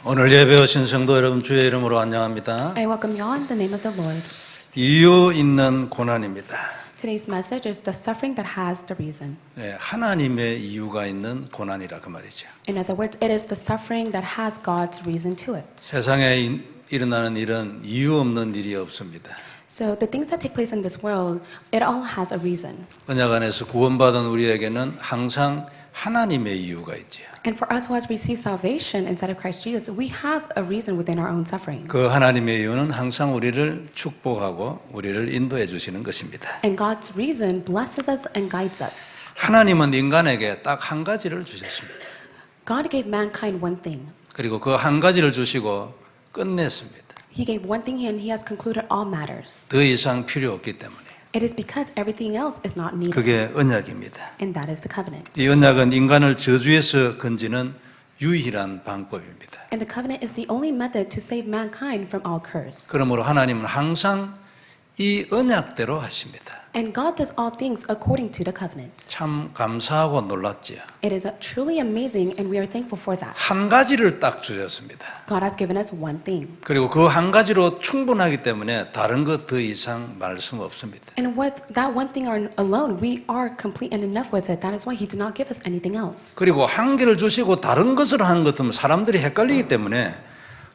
오늘 예배 오신 성도 여러분 주의 이름으로 안녕합니다. I welcome you all in the name of the Lord. 이유 있는 고난입니다. Today's message is the suffering that has the reason. 네, 하나님의 이유가 있는 고난이라 그 말이죠. In other words, it is the suffering that has God's reason to it. 세상에 일어나는 일은 이유 없는 일이 없습니다. So the things that take place in this world, it all has a reason. 언약 안에서 구원받은 우리에게는 항상 하나님의 이유가 있지요. And for us who has received salvation inside of Christ Jesus, we have a reason within our own suffering. 그 하나님의 이유는 항상 우리를 축복하고 우리를 인도해 주시는 것입니다. And God's reason blesses us and guides us. 하나님은 인간에게 딱 한 가지를 주셨습니다. God gave mankind one thing. 그리고 그 한 가지를 주시고 끝냈습니다. He gave one thing and He has concluded all matters. 더 이상 필요 없기 때문에. It is because everything else is not needed. 그게 언약입니다. And that is the covenant. 이 언약은 인간을 저주에서 건지는 유일한 방법입니다. And the covenant is the only method to save mankind from all curse. 그러므로 하나님은 항상 이 언약대로 하십니다. And God does all things according to the covenant. 참 감사하고 놀랍지요. It is truly amazing and we are thankful for that. 한 가지를 딱 주셨습니다. God has given us one thing. 그리고 그 한 가지로 충분하기 때문에 다른 것 더 이상 말씀 없습니다. And with that one thing alone, we are complete and enough with it. That is why He did not give us anything else. 그리고 한 개를 주시고 다른 것을 하는 것 같으면 사람들이 헷갈리기 때문에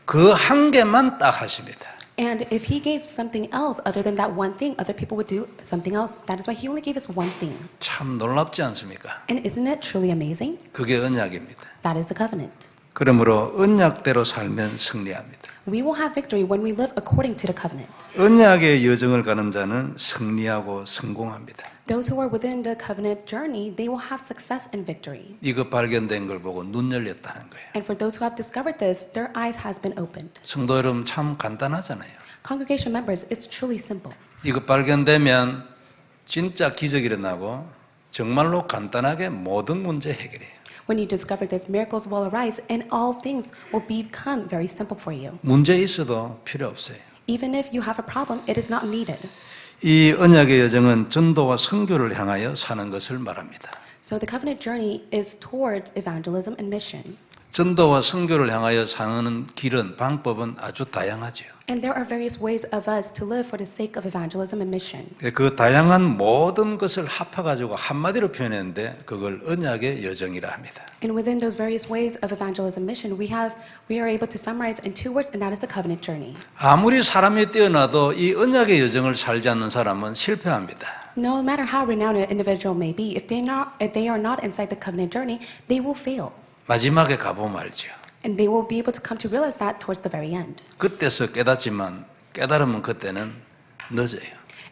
그 한 개만 딱 하십니다. And if He gave something else other than that one thing, other people would do something else. That is why He only gave us one thing. 참 놀랍지 않습니까? And isn't it truly amazing? 그게 언약입니다. That is the covenant. 그러므로 언약대로 살면 승리합니다. We will have victory when we live according to the covenant. 언약의 여정을 가는 자는 승리하고 성공합니다. Those who are within the covenant journey, they will have success and victory. 이거 발견된 걸 보고 눈 열렸다는 거예요. And for those who have discovered this, their eyes has been opened. 성도 여러분 참 간단하잖아요. Congregation members, it's truly simple. 이거 발견되면 진짜 기적이 일어나고 정말로 간단하게 모든 문제 해결해요. When you discover this, miracles will arise and all things will become very simple for you. 문제 있어도 필요 없어요. Even if you have a problem, it is not needed. 이 언약의 여정은 전도와 선교를 향하여 사는 것을 말합니다. So the covenant journey is towards evangelism and mission. 전도와 선교를 향하여 사는 길은 방법은 아주 다양하죠. And there are various ways of us to live for the sake of evangelism and mission. 그 다양한 모든 것을 합해가지고 한마디로 표현했는데 그걸 언약의 여정이라 합니다. And within those various ways of evangelism mission, we are able to summarize in two words, and that is the covenant journey. 아무리 사람이 뛰어나도 이 언약의 여정을 살지 않는 사람은 실패합니다. No matter how renowned an individual may be, if they are not inside the covenant journey, they will fail. 마지막에 가보면 알죠. And they will be able to come to realize that towards the very end. 그때서 깨닫지만 깨달으면 그때는 늦어요.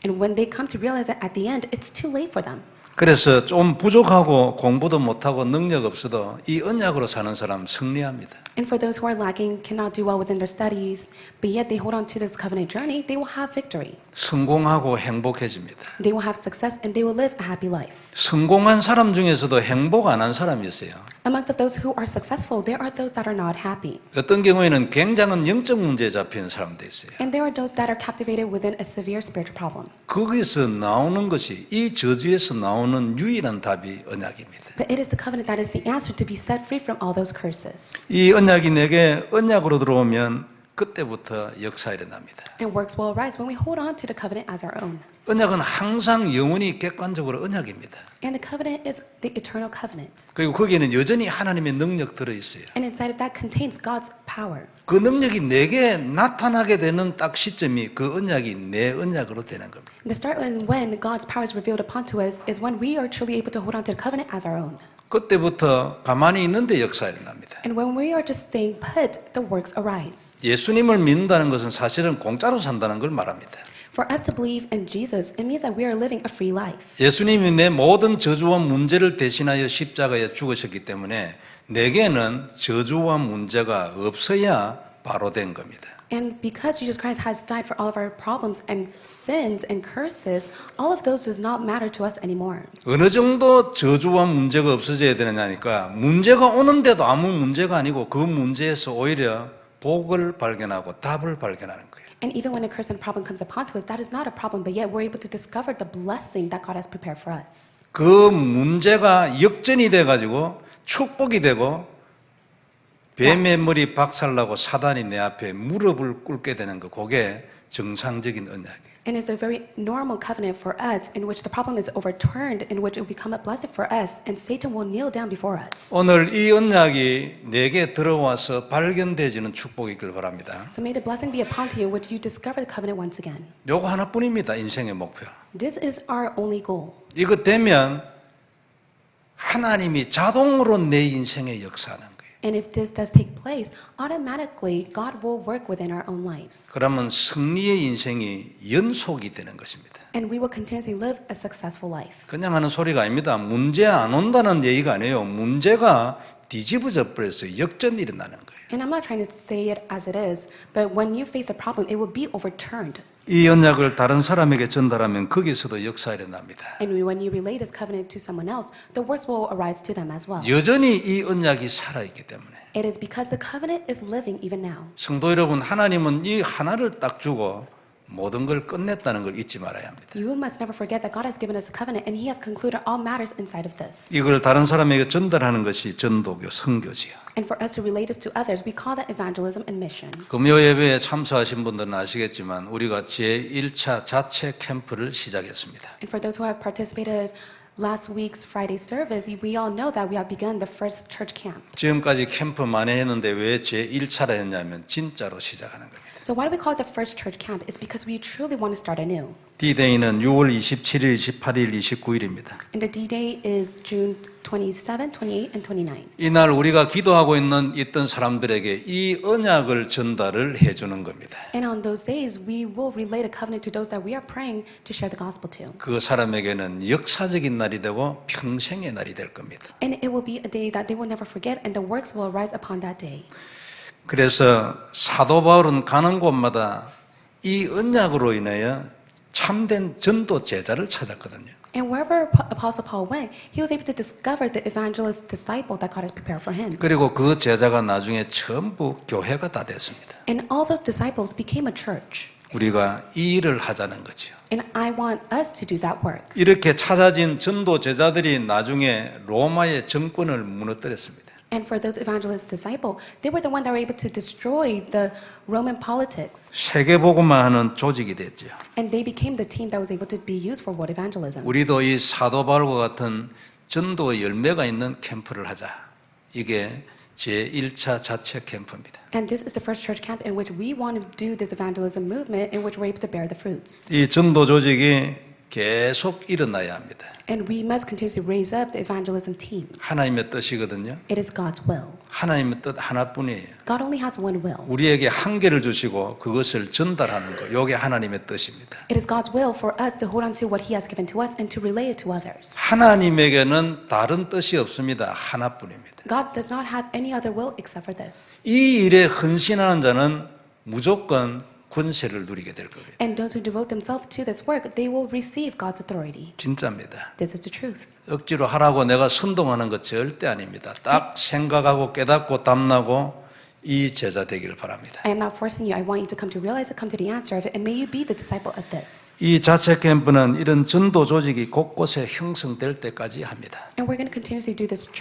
And when they come to realize that at the end, it's too late for them. 그래서 좀 부족하고 공부도 못하고 능력 없어도 이 언약으로 사는 사람 승리합니다. And for those who are lacking, cannot do well within their studies, but yet they hold on to this covenant journey, they will have victory. 성공하고 행복해집니다. They will have success and they will live a happy life. 성공한 사람 중에서도 행복 안 한 사람이 있어요. Amongst of those who are successful, there are those that are not happy. 어떤 경우에는 굉장한 영적 문제에 잡히는 사람도 있어요. And there are those that are captivated within a severe spiritual problem. 거기서 나오는 것이 이 저주에서 나오는 유일한 답이 언약입니다. But it is the covenant that is the answer to be set free from all those curses. 이 언약이 내게 언약으로 들어오면 그때부터 역사 일어납니다. And works will arise when we hold on to the covenant as our own. 언약은 항상 영원히 객관적으로 언약입니다. And the covenant is the eternal covenant. 그리고 거기에는 여전히 하나님의 능력 들어있어요. And inside of that contains God's power. 그 능력이 내게 나타나게 되는 딱 시점이 그 언약이 내 언약으로 되는 겁니다. The start when God's power is revealed upon to us is when we are truly able to hold on to the covenant as our own. 그때부터 가만히 있는데 역사 일어납니다. And when we are just staying put, the works arise. 예수님을 믿는다는 것은 사실은 공짜로 산다는 걸 말합니다. For us to believe in Jesus, it means that we are living a free life. 예수님이 내 모든 저주와 문제를 대신하여 십자가에 죽으셨기 때문에 내게는 저주와 문제가 없어야 바로 된 겁니다. And because Jesus Christ has died for all of our problems and sins and curses, all of those does not matter to us anymore. 어느 정도 저주와 문제가 없어져야 되느냐니까 문제가 오는데도 아무 문제가 아니고 그 문제에서 오히려 복을 발견하고 답을 발견하는 거예요. And even when a curse and problem comes upon to us, that is not a problem, but yet we're able to discover the blessing that God has prepared for us. 그 문제가 역전이 돼가지고 축복이 되고 뱀의 머리 박살나고 사단이 내 앞에 무릎을 꿇게 되는 거, 그게 정상적인 언약이에요. And it's a very normal covenant for us in which the problem is overturned, in which it will become a blessing for us, and Satan will kneel down before us. 오늘 이 언약이 내게 들어와서 발견되지는 축복이길 바랍니다. So may the blessing be upon you, which you discover the covenant once again. 요거 하나뿐입니다. 인생의 목표. This is our only goal. 이거 되면 하나님이 자동으로 내 인생에 역사하는 거예요. And if this does take place, automatically God will work within our own lives. 그러면 승리의 인생이 연속이 되는 것입니다. And we will continuously live a successful life. 그냥 하는 소리가 아닙니다. 문제 안 온다는 얘기가 아니에요. 문제가 뒤집어져 버려서 역전이 일어나는 거예요. And I'm not trying to say it as it is, but when you face a problem, it will be overturned. 이 언약을 다른 사람에게 전달하면 거기서도 역사가 일어납니다. And when you relay this covenant to someone else, the works will arise to them as well. 여전히 이 언약이 살아있기 때문에. It is because the covenant is living even now. 성도 여러분, 하나님은 이 하나를 딱 주고 모든 걸 끝냈다는 걸 잊지 말아야 합니다. You must never forget that God has given us a covenant and He has concluded all matters inside of this. 이걸 다른 사람에게 전달하는 것이 전도교, 선교지요. And for us to relate this to others, we call that evangelism and mission. 금요 예배에 참석하신 분들은 아시겠지만 우리가 제1차 자체 캠프를 시작했습니다. And for those who have participated last week's Friday service, we all know that we have begun the first church camp. 지금까지 캠프 많이 했는데 왜 제1차라 했냐면 진짜로 시작하는 겁니다. So why do we call it the first church camp? It's because we truly want to start anew. D-Day는 6월 27일, 28일, 29일입니다. And the D-Day is June 27, 28, and 29. 이날 우리가 기도하고 있던 사람들에게 이 언약을 전달을 해주는 겁니다. And on those days, we will relay the covenant to those that we are praying to share the gospel to. 그 사람에게는 역사적인 날이 되고 평생의 날이 될 겁니다. And it will be a day that they will never forget, and the works will arise upon that day. 그래서 사도 바울은 가는 곳마다 이 언약으로 인하여 참된 전도 제자를 찾았거든요. And wherever Apostle Paul went, he was able to discover the evangelist disciple that God has prepared for him. 그리고 그 제자가 나중에 전부 교회가 다 됐습니다. And all those disciples became a church. 우리가 이 일을 하자는 거죠. And I want us to do that work. 이렇게 찾아진 전도 제자들이 나중에 로마의 정권을 무너뜨렸습니다. And for those evangelist disciples, they were the one that were able to destroy the Roman politics. 세계복음화 하는 조직이 됐죠. And they became the team that was able to be used for world evangelism. 우리도 이 사도 바울과 같은 전도의 열매가 있는 캠프를 하자. 이게 제1차 자체 캠프입니다. And this is the first church camp in which we want to do this evangelism movement in which we're able to bear the fruits. 이 전도 조직이 계속 일어나야 합니다. And we must continuously raise up the evangelism team. 하나님의 뜻이거든요. It is God's will. 하나님의 뜻 하나뿐이에요. God only has one will. 우리에게 한계를 주시고 그것을 전달하는 것. 이게 하나님의 뜻입니다. It is God's will for us to hold on to what He has given to us and to relay it to others. 하나님에게는 다른 뜻이 없습니다. 하나뿐입니다. God does not have any other will except for this. 이 일에 헌신하는 자는 무조건 권세를 누리게 될 겁니다. And those who devote themselves to this work, they will receive God's authority. 진짜입니다. This is the truth. 억지로 하라고 내가 선동하는 것 절대 아닙니다. 딱 생각하고 깨닫고 담나고 이 제자 되기를 바랍니다. I am not forcing you. I want you to come to realize it, come to the answer of it, and may you be the disciple of this. 이 자체 캠프는 이런 전도 조직이 곳곳에 형성될 때까지 합니다. And we're going to continuously do this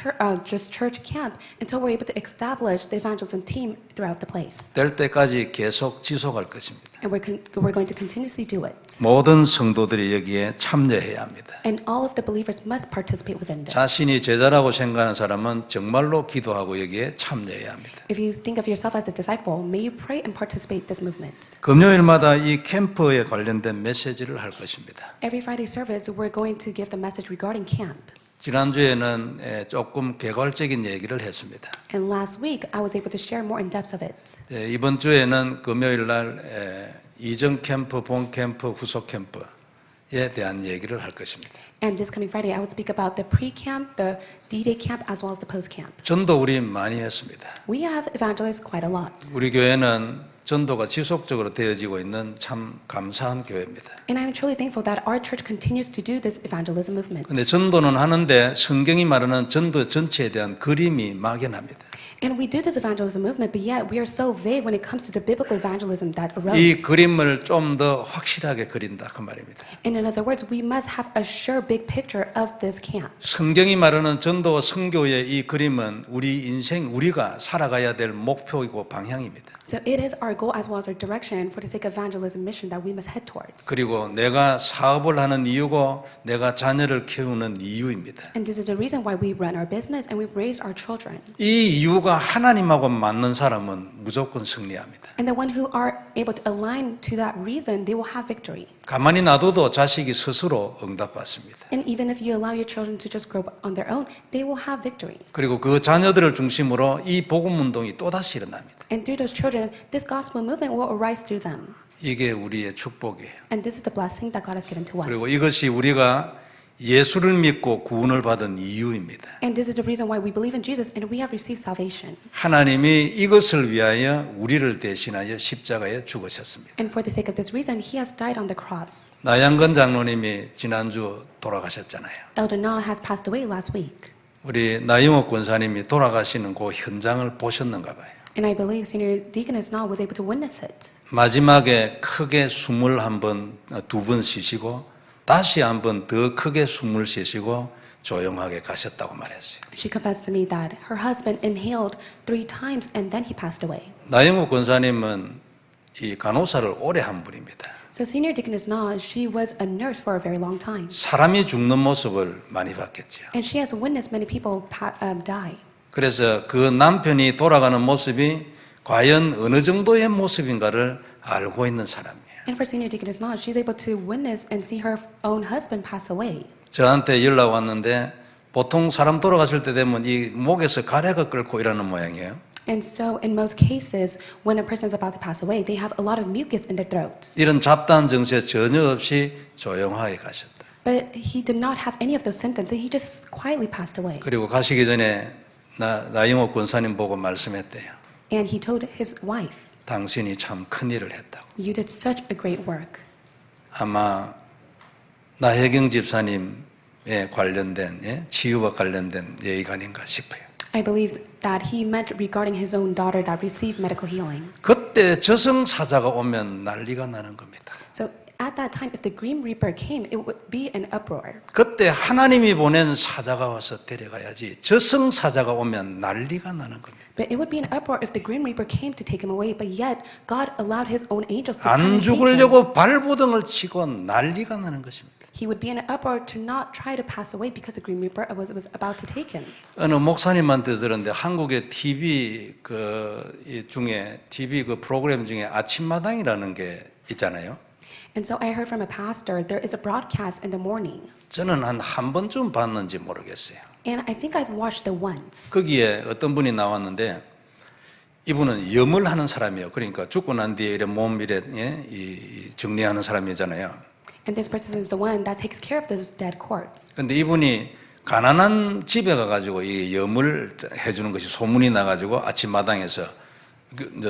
just church camp until we're able to establish the evangelism team throughout the place. 될 때까지 계속 지속할 것입니다. And we're going to continuously do it. 모든 성도들이 여기에 참여해야 합니다. And all of the believers must participate within this. 자신이 제자라고 생각하는 사람은 정말로 기도하고 여기에 참여해야 합니다. If you think of yourself as a disciple, may you pray and participate in this movement. 금요일마다 이 캠프에 관련된 메시지를 할 것입니다. Every Friday service, we're going to give the message regarding camp. 지난주에는 조금 개괄적인 얘기를 했습니다. And last week, I was able to share more in depth of it. 이번 주에는 금요일 날 이전 캠프, 본 캠프, 후속 캠프에 대한 얘기를 할 것입니다. And this coming Friday, I would speak about the pre-camp, the D-Day camp, as well as the post-camp. 전도 우리 많이 했습니다. We have evangelized quite a lot. 우리 교회는 전도가 지속적으로 되어지고 있는 참 감사한 교회입니다. And I'm truly thankful that our church continues to do this evangelism movement. 그런데 전도는 하는데 성경이 말하는 전도 전체에 대한 그림이 막연합니다. And we do this evangelism movement, but yet we are so vague when it comes to the biblical evangelism that 이 arose. 그림을 좀 더 확실하게 그린다 그 말입니다. And in other words, we must have a sure big picture of this camp. 성경이 말하는 전도와 선교의 이 그림은 우리 인생 우리가 살아가야 될 목표이고 방향입니다. So it is our goal as well as our direction for the sake of evangelism mission that we must head towards. 그리고 내가 사업을 하는 이유고 내가 자녀를 키우는 이유입니다. And this is the reason why we run our business and we raise our children. 이 이유가 하나님하고 맞는 사람은 무조건 승리합니다. And the one who are able to align to that reason, they will have victory. 가만히 놔둬도 자식이 스스로 응답받습니다. And even if you allow your children to just grow up on their own, they will have victory. 그리고 그 자녀들을 중심으로 이 복음 운동이 또다시 일어납니다. And through those children, this gospel movement will arise through them. 이게 우리의 축복이에요. And this is the blessing that God has given to us. 그리고 이것이 우리가 예수를 믿고 구원을 받은 이유입니다. And this is the reason why we believe in Jesus and we have received salvation. 하나님이 이것을 위하여 우리를 대신하여 십자가에 죽으셨습니다. And for the sake of this reason, He has died on the cross. 나양건 장로님이 지난주 돌아가셨잖아요. Elder Na has passed away last week. 우리 나영옥 권사님이 돌아가시는 그 현장을 보셨는가 봐요. And I believe Senior Deaconess Na was able to witness it. 마지막에 크게 숨을 두 번 쉬시고 다시 한 번 더 크게 숨을 쉬시고 조용하게 가셨다고 말했어요. She confessed to me that her husband inhaled 3 times and then he passed away. 나영욱 권사님은 이 간호사를 오래 한 분입니다. So Senior Deaconess Na, she was a nurse for a very long time. 사람이 죽는 모습을 많이 봤겠죠. And she has witnessed many people die. 그래서 그 남편이 돌아가는 모습이 과연 어느 정도의 모습인가를 알고 있는 사람이에요. And for Senior Deaconess Na, she's able to witness and see her own husband pass away. 저한테 연락 왔는데 보통 사람 돌아갔을 때 되면 이 목에서 가래가 끓고 이러는 모양이에요. And so in most cases, when a person is about to pass away, they have a lot of mucus in their throats. 이런 잡다한 증세 전혀 없이 조용하게 가셨다. But he did not have any of those symptoms, and he just quietly passed away. 그리고 가시기 전에 나영옥 권사님 보고 말씀했대요. And he told his wife, 당신이 참 큰일을 했다고. "You did such a great work." 아마 나혜경 집사님에 관련된 치유와 관련된 얘기가 아닌가 싶어요. I believe that he meant regarding his own daughter that received medical healing. 그때 저승사자가 오면 난리가 나는 겁니다. So at that time, if the Grim Reaper came, it would be an uproar. 그때 하나님이 보낸 사자가 와서 데려가야지 저승사자가 오면 난리가 나는 겁니다. But it would be an uproar if the Grim Reaper came to take him away, but yet God allowed his own angels to come 안 and take him. 죽으려고 발부등을 치고 난리가 나는 것입니다. He would be in an uproar to not try to pass away because the Grim Reaper was about to take him. 어느 목사님한테 들었는데 한국의 TV TV 프로그램 중에 아침마당이라는 게 있잖아요. And so I heard from a pastor, there is a broadcast in the morning. 저는 한 번쯤 봤는지 모르겠어요. And I think I've watched it once. 거기에 어떤 분이 나왔는데 이분은 염을 하는 사람이에요. 그러니까 죽고 난 뒤에 이래 몸 이래 정리하는 사람이잖아요. And this person is the one that takes care of those dead corpse. 근데 이분이 가난한 집에 가가지고 이 염을 해주는 것이 소문이 나가지고 아침마당에서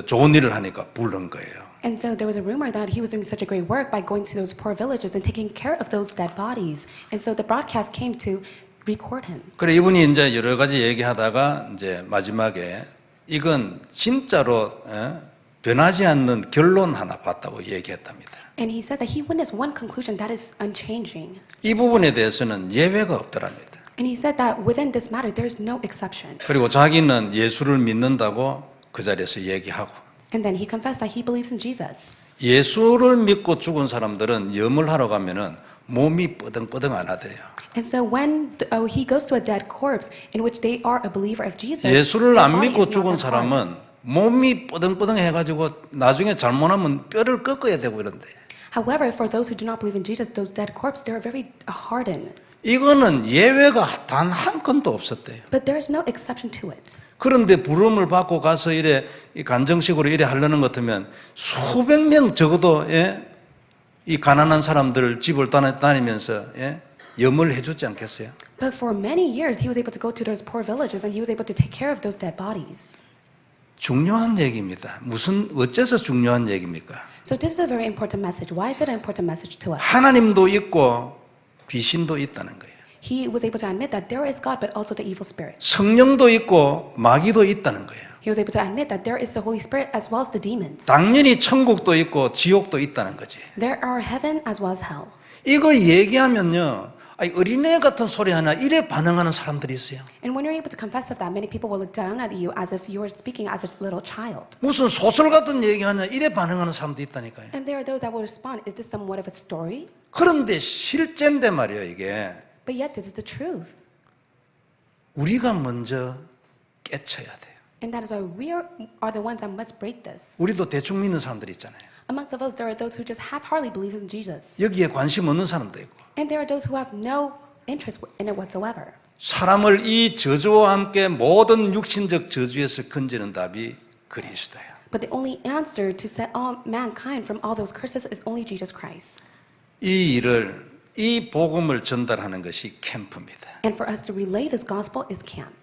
좋은 일을 하니까 부른 거예요. And so there was a rumor that he was doing such a great work by going to those poor villages and taking care of those dead bodies. And so the broadcast came to record him. 그래 이분이 이제 여러 가지 얘기하다가 이제 마지막에 이건 진짜로 변하지 않는 결론 하나 봤다고 얘기했답니다. And he said that he witnessed one conclusion that is unchanging. 이 부분에 대해서는 예외가 없더랍니다. And he said that within this matter, there is no exception. 그리고 자기는 예수를 믿는다고 그 자리에서 얘기하고 And then he confessed that he believes in Jesus. 예수를 믿고 죽은 사람들은 염을 하러 가면은 몸이 뻐덩뻐덩 안 하대요. And so when he goes to a dead corpse in which they are a believer of Jesus, 예수를 their 안 body 믿고 is not 죽은 that hard. 사람은 몸이 뻐덩뻐덩 해가지고 나중에 잘못하면 뼈를 꺾어야 되고 이런데 However, for those who do not believe in Jesus, those dead corpses, they are very hardened. 이거는 예외가 단 한 건도 없었대요. But there is no exception to it. 그런데 부름을 받고 가서 이래 간정식으로 이래 하려는 것 같으면 수백 명 적어도 이 가난한 사람들 집을 다니면서 염을 해주지 않겠어요? But for many years, he was able to go to those poor villages and he was able to take care of those dead bodies. 중요한 얘기입니다. 어째서 중요한 얘기입니까? So this is a very important message. Why is it an important message to us? 하나님도 있고 귀신도 있다는 거예요. he was able to admit that there is God, but also the evil spirit. 성령도 있고 마귀도 있다는 거예요. He was able to admit that there is the Holy Spirit as well as the demons. 당연히 천국도 있고 지옥도 있다는 거지. There are heaven as well as hell. 이거 얘기하면요, 아니, 어린애 같은 소리 하나 이래 반응하는 사람들이 있어요. And when you're able to confess of that, many people will look down at you as if you were speaking as a little child. 무슨 소설 같은 얘기하냐 이래 반응하는 사람도 있다니까요. And there are those that will respond, is this somewhat of a story? 그런데 실제인데 말이에요, 이게. But yet this is the truth. 우리가 먼저 깨쳐야 돼요. And that is why we are the ones that must break this. 우리도 대충 믿는 사람들이 있잖아요. Amongst of us, there are those who just half-heartedly believe in Jesus. 여기에 관심 없는 사람도 있고. And there are those who have no interest in it whatsoever. 사람을 이 저주와 함께 모든 육신적 저주에서 건지는 답이 그리스도예요. But the only answer to set all mankind from all those curses is only Jesus Christ. 이 복음을 전달하는 것이 캠프입니다. And for us to relay this gospel is camp.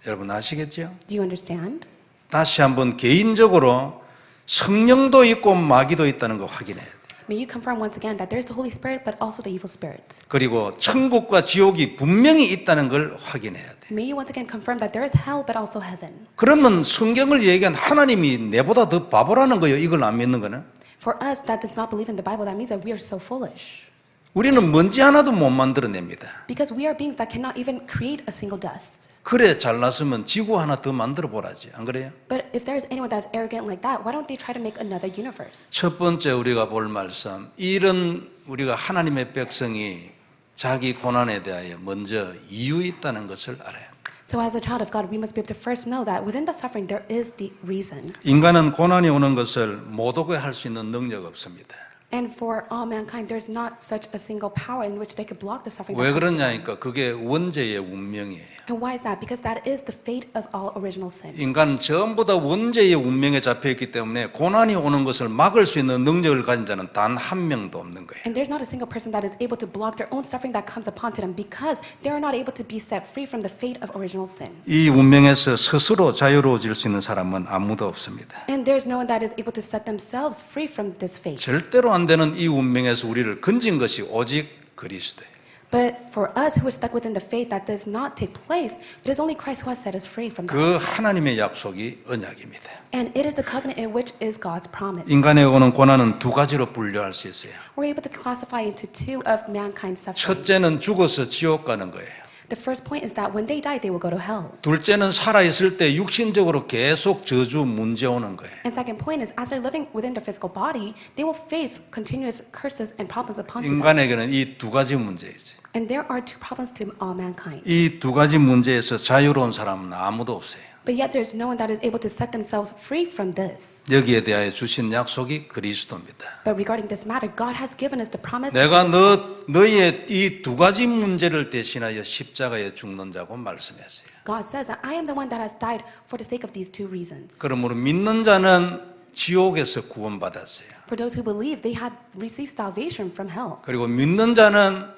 여러분 아시겠죠? Do you understand? 다시 한번 개인적으로 성령도 있고 마귀도 있다는 거 확인해야 돼요. May you confirm once again that there is the Holy Spirit but also the evil spirit. 그리고 천국과 지옥이 분명히 있다는 걸 확인해야 돼요. May you once again confirm that there is hell but also heaven. 그러면 성경을 얘기한 하나님이 내보다 더 바보라는 거예요. 이걸 안 믿는 거는. For us that does not believe in the Bible, that means that we are so foolish. 우리는 먼지 하나도 못 만들어냅니다. Because we are beings that cannot even create a single dust. 그래 잘났으면 지구 하나 더 만들어 보라지. 안 그래요? But if there is anyone that's arrogant like that, why don't they try to make another universe? 첫 번째 우리가 볼 말씀, 이런 우리가 하나님의 백성이 자기 고난에 대하여 먼저 이유 있다는 것을 알아야 합니다. So as a child of God, we must be able to first know that within the suffering there is the reason. 인간은 고난이 오는 것을 못 오게 할 수 있는 능력 없습니다. And for all mankind, there is not such a single power in which they could block the suffering. 왜 that comes to them. 그러냐니까 그게 원죄의 운명이에요. And why is that? Because that is the fate of all original sin. 인간은 전부 다 원죄의 운명에 잡혀있기 때문에 고난이 오는 것을 막을 수 있는 능력을 가진 자는 단 한 명도 없는 거예요. And there's not a single person that is able to block their own suffering that comes upon to them because they are not able to be set free from the fate of original sin. 이 운명에서 스스로 자유로워질 수 있는 사람은 아무도 없습니다. And there's no one that is able to set themselves free from this fate. 절대로 안 되는 이 운명에서 우리를 건진 것이 오직 그리스도예요. But for us who are stuck within the faith that does not take place, it is only Christ who has set us free from 그 that. 하나님의 약속이 언약입니다. And it is the covenant in which is God's promise. 인간에 오는 고난은 두 가지로 분류할 수 있어요. We're able to classify into two of mankind's suffering. 첫째는 죽어서 지옥 가는 거예요. The first point is that when they die, they will go to hell. 둘째는 살아있을 때 육신적으로 계속 저주 문제 오는 거예요. And second point is, as they're living within their physical body, they will face continuous curses and problems upon them. 인간에게는 이 두 가지 문제이지. And there are two problems to all mankind. 이 두 가지 문제에서 자유로운 사람은 아무도 없어요. But yet there's no one that is able to set themselves free from this. 여기에 대하여 주신 약속이 그리스도입니다. But regarding this matter, God has given us the promise. 내가 of Jesus Christ. 너희의 이 두 가지 문제를 대신하여 십자가에 죽는 자고 말씀했어요. God says that I am the one that has died for the sake of these two reasons. 그러므로 믿는 자는 지옥에서 구원받았어요. For those who believe, they have received salvation from hell. 그리고 믿는 자는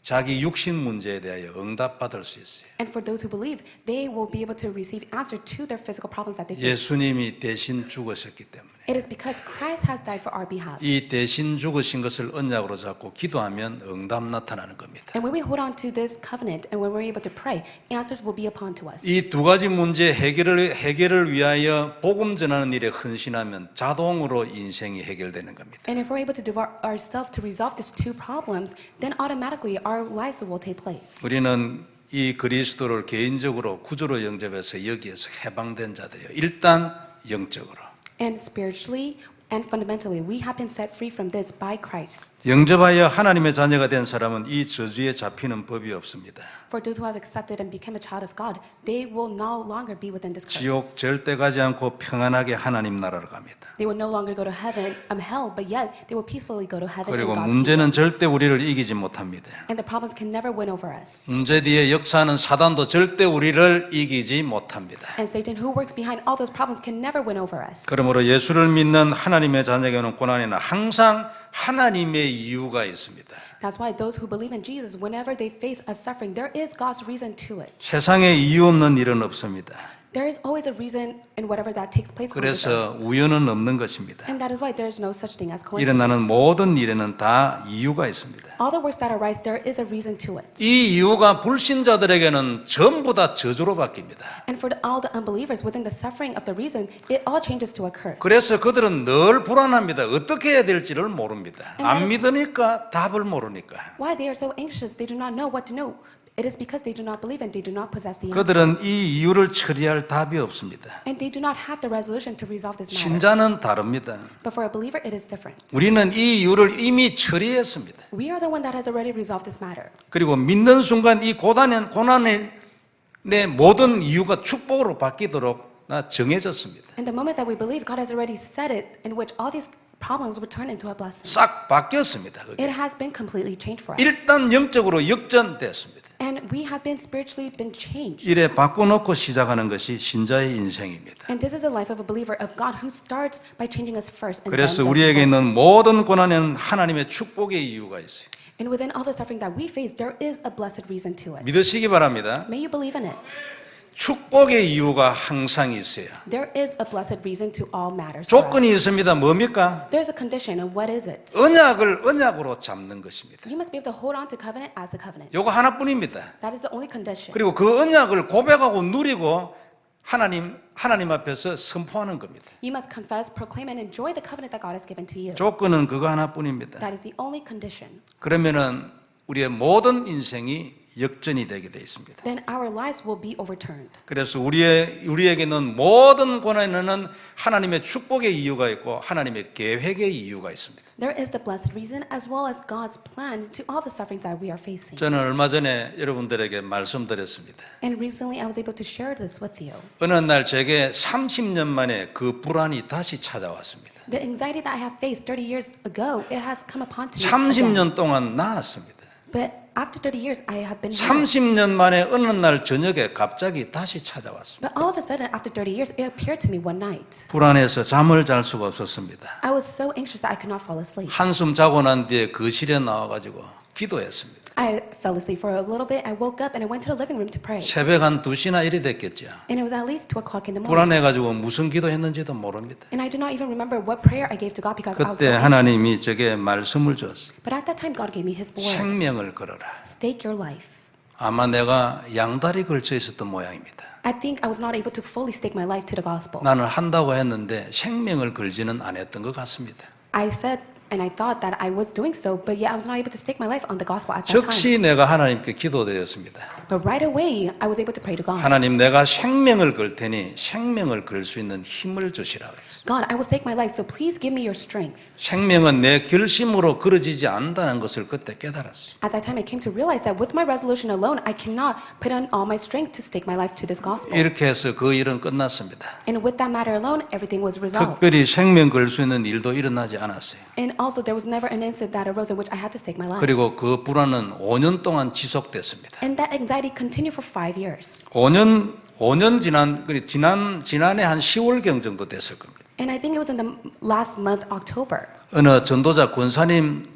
자기 육신 문제에 대하여 응답받을 수 있어요. And for those who believe, they will be able to receive answer to their physical problems that they face. 예수님이 대신 죽으셨기 때문에 It is because Christ has died for our behalf. 이 대신 죽으신 것을 언약으로 잡고 기도하면 응답 나타나는 겁니다. And when we hold on to this covenant and when we're able to pray, answers will be upon to us. 이 두 가지 문제 해결을 위하여 복음 전하는 일에 헌신하면 자동으로 인생이 해결되는 겁니다. And if we're able to devote ourselves to resolve these two problems, then automatically our lives will take place. 우리는 이 그리스도를 개인적으로 구주로 영접해서 여기에서 해방된 자들이요. 일단 영적으로. And spiritually and fundamentally, we have been set free from this by Christ. 영접하여 하나님의 자녀가 된 사람은 이 저주에 잡히는 법이 없습니다. For those who have accepted and become a child of God, they will no longer be within this 지옥 curse. 절대 가지 않고 평안하게 하나님 나라로 갑니다. They will no longer go to hell, but yet they will peacefully go to heaven in 그리고 God's 문제는 kingdom. 절대 우리를 이기지 못합니다. And the problems can never win over us. 문제 뒤에 역사하는 사단도 절대 우리를 이기지 못합니다. And Satan, who works behind all those problems, can never win over us. 그러므로 예수를 믿는 하나님의 자녀에게는 고난에는 항상 하나님의 이유가 있습니다. That's why those who believe in Jesus, whenever they face a suffering, there is God's reason to it. 세상에 이유 없는 일은 없습니다. There is always a reason in whatever that takes place on this earth. 그래서 우연은 없는 것입니다. And that is why there is no such thing as 일어나는 coincidence. 모든 일에는 다 이유가 있습니다. All the works that arise, there is a reason to it. 이 이유가 불신자들에게는 전부 다 저주로 바뀝니다. And for all the unbelievers within the suffering of the reason, it all changes to a curse. 그래서 그들은 늘 불안합니다. 어떻게 해야 될지를 모릅니다. 안 믿으니까 답을 모르니까. Why they are so anxious, they do not know what to know. It is because they do not believe and they do not possess the answer. 그들은 이 이유를 처리할 답이 없습니다. And they do not have the resolution to resolve this matter. 신자는 다릅니다. But for a believer, it is different. 우리는 이 이유를 이미 처리했습니다. We are the one that has already resolved this matter. 그리고 믿는 순간 이 고난의 모든 이유가 축복으로 바뀌도록 정해졌습니다. And the moment that we believe, God has already said it, in which all these problems would turn into a blessing. 싹 바뀌었습니다. 그게. It has been completely changed for us. 일단 영적으로 역전됐습니다. And we have been spiritually been changed. 이래 바꿔놓고 시작하는 것이 신자의 인생입니다. And this is the life of a believer of God who starts by changing us first. And 그래서 then 우리에게 does the 있는 모든 고난에는 하나님의 축복의 이유가 있어요. And within all the suffering that we face, there is a blessed reason to it. 믿으시기 바랍니다. May you believe in it. 축복의 이유가 항상 있어요. There is a blessed reason to all matters. for us. 조건이 있습니다. 뭡니까? There's a condition, and what is it? 언약을 언약으로 잡는 것입니다. You must be able to hold on to covenant as a covenant. 요거 하나뿐입니다. That is the only condition. 그리고 그 언약을 고백하고 누리고 하나님 앞에서 선포하는 겁니다. You must confess, proclaim, and enjoy the covenant that God has given to you. 조건은 그거 하나뿐입니다. That is the only condition. 그러면은 우리의 모든 인생이 역전이 되게 되어 있습니다. Then our lives will be overturned. 그래서 우리에게는 모든 고난에는 하나님의 축복의 이유가 있고 하나님의 계획의 이유가 있습니다. There is the blessed reason as well as God's plan to all the sufferings that we are facing. 저는 얼마 전에 여러분들에게 말씀드렸습니다. And recently I was able to share this with you. 어느 날 제게 30년 만에 그 불안이 다시 찾아왔습니다. The anxiety that I have faced 30 years ago, it has come upon to me. 30년 동안 나았습니다. But after 30 years, I have been healed. 30년 만에 어느 날 저녁에 갑자기 다시 찾아왔습니다. But all of a sudden, after 30 years, it appeared to me one night. 불안해서 잠을 잘 수가 없었습니다. I was so anxious that I could not fall asleep. 한숨 자고 난 뒤에 거실에 나와가지고 기도했습니다. I fell asleep for a little bit. I woke up and I went to the living room to pray. 새벽 한 2시나 이리 됐겠죠. And it was at least 2 o'clock in the morning. 불안해가지고 무슨 기도했는지도 모릅니다. And I do not even remember what prayer I gave to God because I was 그때 so 하나님이 anxious. 제게 말씀을 줬어요. But at that time, God gave me His word. 생명을 걸어라. Stake your life. 아마 내가 양다리 걸쳐 있었던 모양입니다. I think I was not able to fully stake my life to the gospel. 나는 한다고 했는데 생명을 걸지는 않았던 것 같습니다. I said and I thought that I was doing so, but yet I was not able to stake my life on the gospel at that time. 즉시 내가 하나님께 기도드렸습니다. But right away, I was able to pray to God. 하나님, 내가 생명을 걸 테니 생명을 걸 수 있는 힘을 주시라. God, I will stake my life, so please give me your strength. 생명은 내 결심으로 걸어지지 않는다는 것을 그때 깨달았어요. At that time, I came to realize that with my resolution alone, I cannot put on all my strength to stake my life to this gospel. 이렇게 해서 그 일은 끝났습니다. And with that matter alone, everything was resolved. 특별히 생명 걸 수 있는 일도 일어나지 않았어요. And also, there was never an instant that arose in which I had to stake my life. 그리고 그 불안은 5년 동안 지속됐습니다. And that anxiety continued for 5 years. 5년 지난해 한 10월경 정도 됐을 겁니다. And I think it was in the last month, October. 어느 전도자 권사님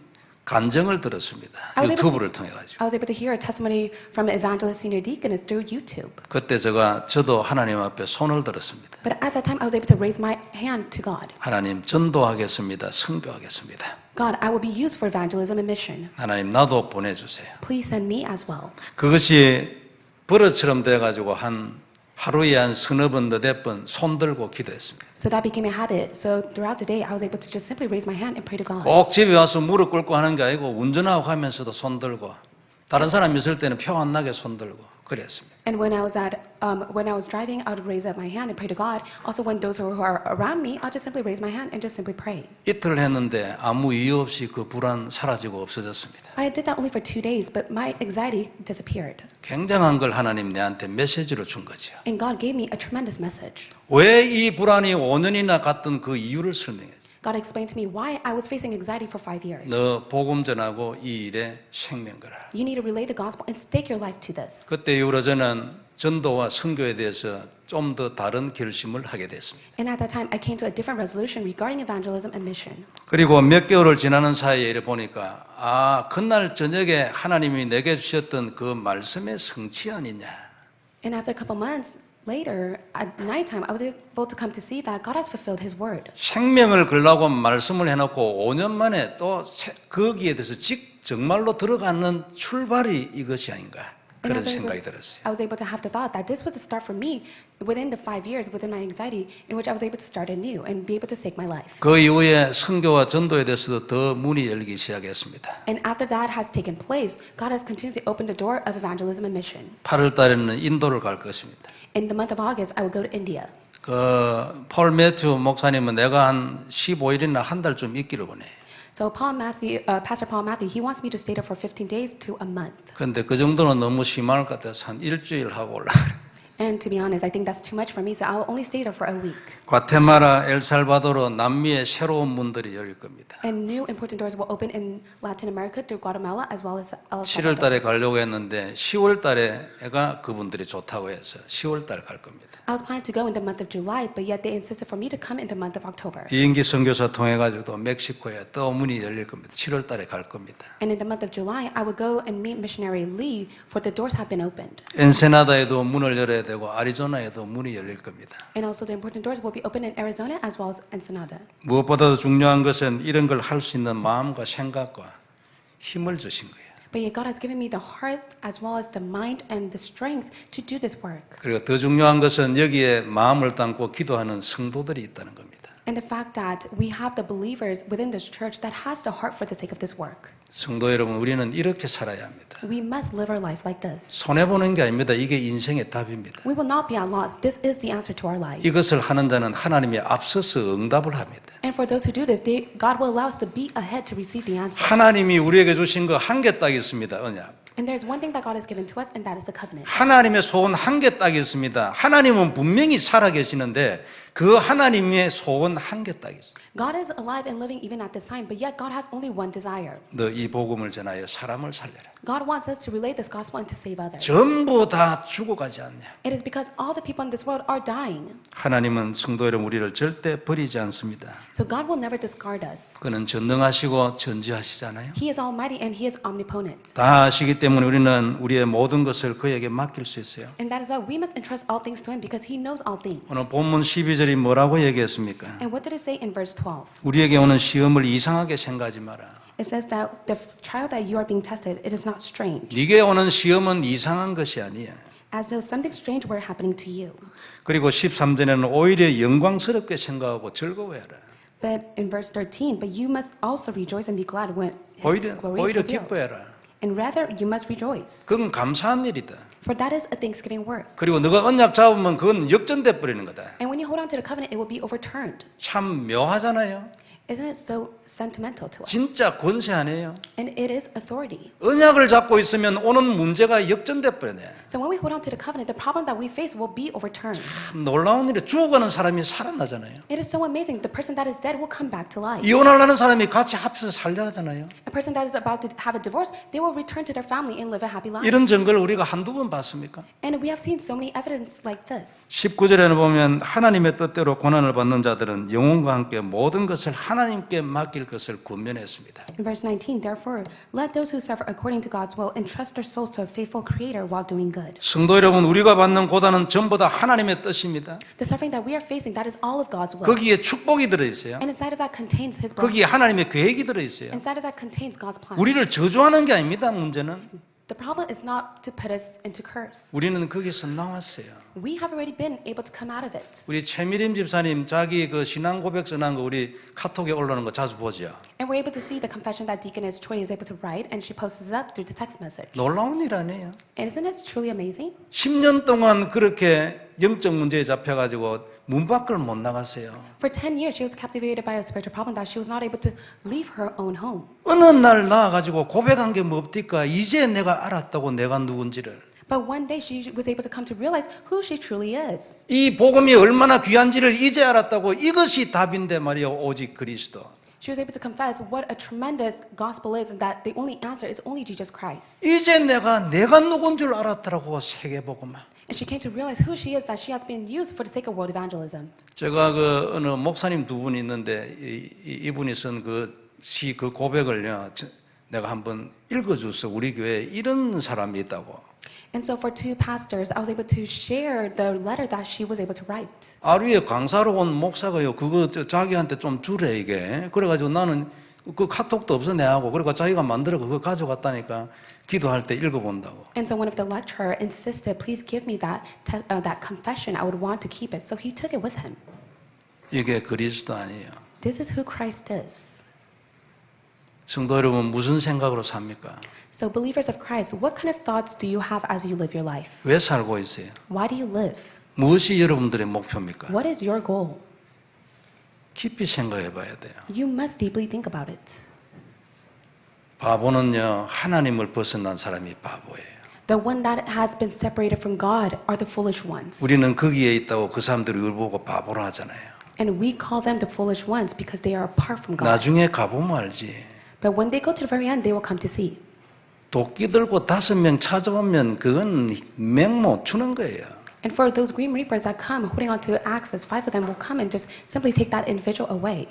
간증을 들었습니다. I was able 유튜브를 통해 가지고. I was able to hear a testimony from evangelist senior deaconess through YouTube. 그때 저도 하나님 앞에 손을 들었습니다. But at that time, I was able to raise my hand to God. 하나님, 전도하겠습니다. 선교하겠습니다. God, I will be used for evangelism and mission. 하나님, 나도 보내주세요. Please send me as well. 그것이 버릇처럼 돼가지고 하루에 한 서너 번, 너댓 번 손 들고 기도했습니다. So that became a habit. So throughout the day, I was able to just simply raise my hand and pray to God. 꼭 집에 와서 무릎 꿇고 하는 게 아니고 운전하고 가면서도 손 들고 다른 사람 있을 때는 표 안 나게 손 들고 그랬습니다. And when I was driving, I would raise up my hand and pray to God. Also, when those who are around me, I'll just simply raise my hand and just simply pray. 이틀 했는데 아무 이유 없이 그 불안 사라지고 없어졌습니다. I did that only for 2 days, but my anxiety disappeared. 굉장한 걸 하나님 내한테 메시지로 준 거죠. And God gave me a tremendous message. 왜 이 불안이 5년이나 갔던 그 이유를 설명했어요. God explained to me why I was facing anxiety for 5 years. 너 복음 전하고 이 일에 생명 걸어라. You need to relay the gospel and stake your life to this. 그때 이후로 저는 전도와 선교에 대해서 좀 더 다른 결심을 하게 됐습니다. And at that time, I came to a different resolution regarding evangelism and mission. 그리고 몇 개월을 지나는 사이에 이래 보니까 그날 저녁에 하나님이 내게 주셨던 그 말씀의 성취 아니냐. And after a couple months, Later, at nighttime, I was able to come to see that God has fulfilled His word. 생명을 걸라고 말씀을 해놓고 5년 만에 또 거기에 대해서 정말로 들어가는 출발이 이것이 아닌가 그런 생각이 들었어요. I was able to have the thought that this was the start for me within the 5 years, within my anxiety, in which I was able to start anew and be able to save my life. 그 이후에 선교와 전도에 대해서도 더 문이 열리기 시작했습니다. And after that has taken place, God has continuously opened the door of evangelism and mission. 8월 달에는 인도를 갈 것입니다. In the month of August, I will go to India. 폴 매튜 목사님은 내가 한 15일이나 한 달쯤 있기를 원해. So Pastor Paul Matthew, he wants me to stay there for 15 days to a month. 그런데 그 정도는 너무 심할 것 같아서 한 일주일 하고 올라가래. And to be honest, I think that's too much for me, so I'll only stay there for a week. 과테마라, 엘살바도르, 남미의 새로운 문들이 열릴 겁니다. And new important doors will open in Latin America through Guatemala as well as El 7월 Salvador. 달에 가려고 했는데 10월 달에가 그분들이 좋다고 해서 10월 달 갈 겁니다. I was planning to go in the month of July, but yet they insisted for me to come in the month of October. 비행기 선교사 통해 가지고 또 멕시코에 또 문이 열릴 겁니다. 7월 달에 갈 겁니다. And in the month of July, I will go and meet missionary Lee, for the doors have been opened. 엔세나다에도 문을 열어야 되고 아리조나에도 문이 열릴 겁니다. And also the important doors will be open in Arizona as well as Ensenada. 무엇보다도 중요한 것은 이런 걸 할 수 있는 마음과 생각과 힘을 주신 거예요. But yet God has given me the heart as well as the mind and the strength to do this work. 그리고 더 중요한 것은 여기에 마음을 담고 기도하는 성도들이 있다는 겁니다. And the fact that we have the believers within this church that has the heart for the sake of this work. 성도 여러분, 우리는 이렇게 살아야 합니다. We must live our life like this. 손해보는 게 아닙니다. 이게 인생의 답입니다. We will not be at loss. This is the answer to our lives. 이것을 하는 자는 하나님이 앞서서 응답을 합니다. And for those who do this, God will allow us to be ahead to receive the answers. 하나님이 우리에게 주신 거 한 개 딱 있습니다. 언약. And there's one thing that God has given to us, and that is the covenant. 하나님의 소원 한 개 딱 있습니다. 하나님은 분명히 살아계시는데 그 하나님의 소원 한 개 딱 있어요. God is alive and living even at this time, but yet God has only one desire. 너 이 복음을 전하여 사람을 살려라. God wants us to relate this gospel and to save others. 전부 다 죽어가지 않냐. It is because all the people in this world are dying. 하나님은 성도 여러분 우리를 절대 버리지 않습니다. So God will never discard us. 그는 전능하시고 전지하시잖아요. He is almighty and He is omnipotent. 다 아시기 때문에 우리는 우리의 모든 것을 그에게 맡길 수 있어요. And that is why we must entrust all things to Him because He knows all things. 오늘 본문 12절이 뭐라고 얘기했습니까? And what did it say in verse 12? 우리에게 오는 시험을 이상하게 생각하지 마라. It says that the trial that you are being tested, it is not strange. 네게 오는 시험은 이상한 것이 아니야. As though something strange were happening to you. 그리고 13절에는 오히려 영광스럽게 생각하고 즐거워해라. But in verse 13, but you must also rejoice and be glad when His glory is 오히려 revealed. 기뻐해라. And rather, you must rejoice. 그건 감사한 일이다. For that is a thanksgiving work. 그리고 너가 언약 잡으면 그건 역전돼 버리는 거다. And when you hold on to the covenant, it will be overturned. 참 묘하잖아요. Isn't it so sentimental to us? 진짜 권세 아니에요. And it is authority. 언약을 잡고 있으면 오는 문제가 역전돼 버리네. So when we hold on to the covenant, the problem that we face will be overturned. 참 놀라운 일이 죽어가는 사람이 살아나잖아요. It is so amazing. The person that is dead will come back to life. 이혼하려는 사람이 같이 합해서 살려하잖아요. A person that is about to have a divorce, they will return to their family and live a happy life. 이런 증거를 우리가 한두 번 봤습니까? And we have seen so many evidence like this. 19절에는 보면 하나님의 뜻대로 고난을 받는 자들은 영혼과 함께 모든 것을 하나님께 맡길 것을 권면했습니다. In verse 19, therefore, let those who suffer according to God's will entrust their souls to a faithful Creator while doing good. 성도 여러분, 우리가 받는 고난은 전부 다 하나님의 뜻입니다. The suffering that we are facing, that is all of God's will. 거기에 축복이 들어있어요. And inside of that contains His 거기에 blessing. 하나님의 계획이 들어있어요. Inside of that contains God's plan. 우리를 저주하는 게 아닙니다. 문제는 The problem is not to put us into curse. 우리는 거기서 나왔어요. We have already been able to come out of it. 우리 최미림 집사님 자기 그 신앙 고백 전한 거 우리 카톡에 올라오는 거 자주 보죠. And we're able to see the confession that Deaconess Choi is able to write, and she posts it up through the text message. 놀라운 일 아니에요. And isn't it truly amazing? 10년 동안 그렇게 영적 문제에 잡혀가지고 문 밖을 못 나갔어요. For 10 years, she was captivated by a spiritual problem that she was not able to leave her own home. 어느 날 나와가지고 고백한 게 뭡니까? 이제 내가 알았다고 내가 누군지를. But one day, she was able to come to realize who she truly is. 이 복음이 얼마나 귀한지를 이제 알았다고. 이것이 답인데 말이요, 오직 그리스도. She was able to confess what a tremendous gospel is, and that the only answer is only Jesus Christ. 이제 내가 누군 줄 알았더라고. 세계복음아. And she came to realize who she is, that she has been used for the sake of world evangelism. 제가 그 어느 목사님 두 분이 있는데 이분이 쓴 그 고백을요, 내가 한번 읽어줘서 우리 교회에 이런 사람이 있다고. And so for two pastors, I was able to share the letter that she was able to write. 아루에 강사로 온 목사가요, 그거 자기한테 좀 주래, 이게. 그래가지고 나는 그 카톡도 없어, 내하고. 그러니까 자기가 만들어 그거 가져갔다니까 기도할 때 읽어본다고. And so one of the lecturer insisted, please give me that confession. I would want to keep it. So he took it with him. 이게 그리스도 아니에요. This is who Christ is. 성도 여러분, 무슨 생각으로 삽니까? So believers of Christ, what kind of thoughts do you have as you live your life? 왜 살고 있어요? Why do you live? 무엇이 여러분들의 목표입니까? What is your goal? 깊이 생각해 봐야 돼요. You must deeply think about it. 바보는요, 하나님을 벗어난 사람이 바보예요. The one that has been separated from God are the foolish ones. 우리는 거기에 있다고 그 사람들이 우리 보고 바보라 하잖아요. And we call them the foolish ones because they are apart from God. 나중에 가보면 알지. But when they go to the very end, they will come to see. 도끼 들고 5명 찾아오면 그건 맹모 주는 거예요. And for those Green Reapers that come holding on to axes, 5 of them will come and just simply take that individual away.